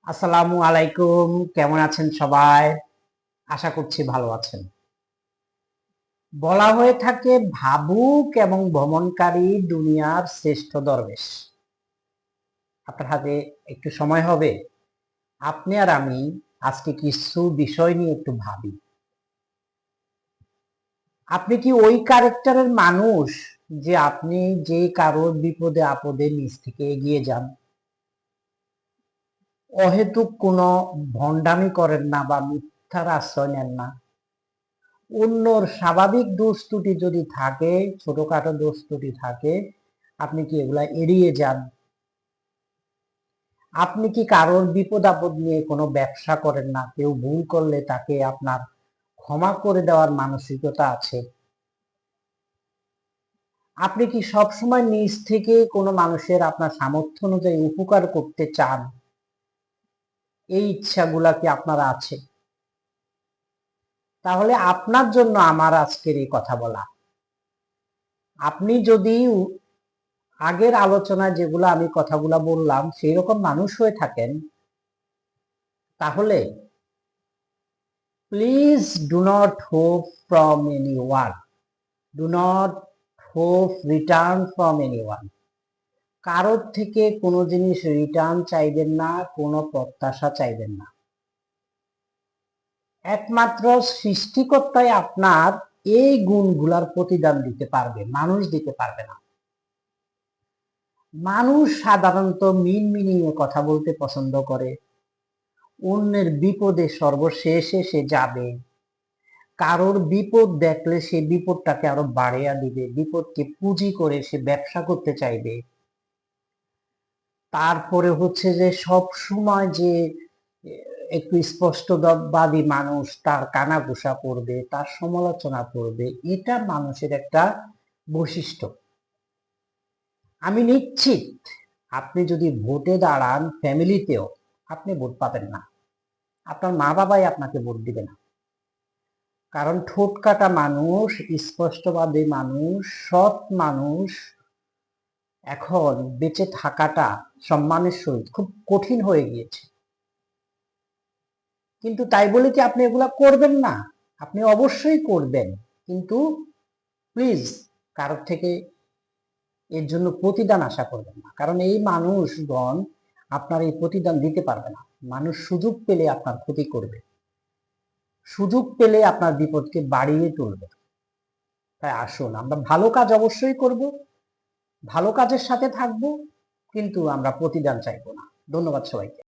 আসসালামু আলাইকুম। কেমন আছেন সবাই? আশা করছি ভালো আছেন। বলা হয়ে থাকে ভাবুক এবং ভ্রমণকারী দুনিয়ার শ্রেষ্ঠ দরবেশ। আপনার হাতে একটু সময় হবে? আপনি আর আমি আজকে কিছু বিষয় নিয়ে একটু ভাবি। আপনি কি ওই ক্যারেক্টারের মানুষ যে আপনি যে কারোর বিপদে আপদে নিজ থেকে এগিয়ে যান? অহেতুক কোনো ভণ্ডামি করেন না বা মিথ্যার আশ্রয় নেন না? অন্যর স্বাভাবিক দোষ ত্রুটি যদি থাকে, ছোটখাটো দোষ ত্রুটি থাকে, আপনি কি এগুলা এড়িয়ে যান? আপনি কি কারোর বিপদ আপদ নিয়ে কোনো ব্যবসা করেন না? কেউ ভুল করলে তাকে আপনার ক্ষমা করে দেওয়ার মানসিকতা আছে? আপনি কি সবসময় নিজ থেকে কোনো মানুষের আপনার সামর্থ্য অনুযায়ী উপকার করতে চান? এই ইচ্ছাগুলা কি আপনার আছে? তাহলে আপনার জন্য আমার আজকের এই কথা বলা। আপনি যদি আগের আলোচনায় যেগুলো আমি কথাগুলা বললাম সেই রকম মানুষ হয়ে থাকেন, তাহলে please do not hope from anyone, do not hope return from anyone. কারোর থেকে কোনো জিনিস রিটার্ন চাইবেন না, কোনো প্রত্যাশা চাইবেন না। একমাত্র সৃষ্টিকর্তাই আপনার এই গুণগুলার প্রতিদান দিতে পারবে, মানুষ দিতে পারবে না। মানুষ সাধারণত মিনমিনিয়ে কথা বলতে পছন্দ করে, অন্যের বিপদে সর্বশেষে সে যাবে, কারোর বিপদ দেখলে সে বিপদটাকে আরো বাড়িয়ে দিবে, বিপদকে পুঁজি করে সে ব্যবসা করতে চাইবে। তারপরে হচ্ছে যে সব সময় যে একটু স্পষ্টবাদী মানুষ তার কানাঘুষা করবে, তার সমালোচনা করবে, এটা মানুষের একটা বৈশিষ্ট্য। আমি নিশ্চিত আপনি যদি ভোটে দাঁড়ান ফ্যামিলিতেও, আপনি ভোট পাবেন না, আপনার মা বাবাই আপনাকে ভোট দিবে না। কারণ ঠোঁট কাটা মানুষ, স্পষ্টবাদী মানুষ, সৎ মানুষ এখন বেঁচে থাকাটা সম্মানের সহিত খুব কঠিন হয়ে গিয়েছে। কিন্তু তাই বলে কি আপনি এগুলা করবেন না? আপনি অবশ্যই করবেন, কিন্তু প্লিজ কারোর থেকে এর জন্য প্রতিদান আশা করবেন না। কারণ এই মানুষগণ আপনার এই প্রতিদান দিতে পারবে না। মানুষ সুযোগ পেলে আপনার ক্ষতি করবে, সুযোগ পেলে আপনার বিপদকে বাড়িয়ে তুলবে। তাই আসুন আমরা ভালো কাজ অবশ্যই করব, ভালো কাজের সাথে থাকব, কিন্তু আমরা প্রতিদান চাইবো না। ধন্যবাদ সবাইকে।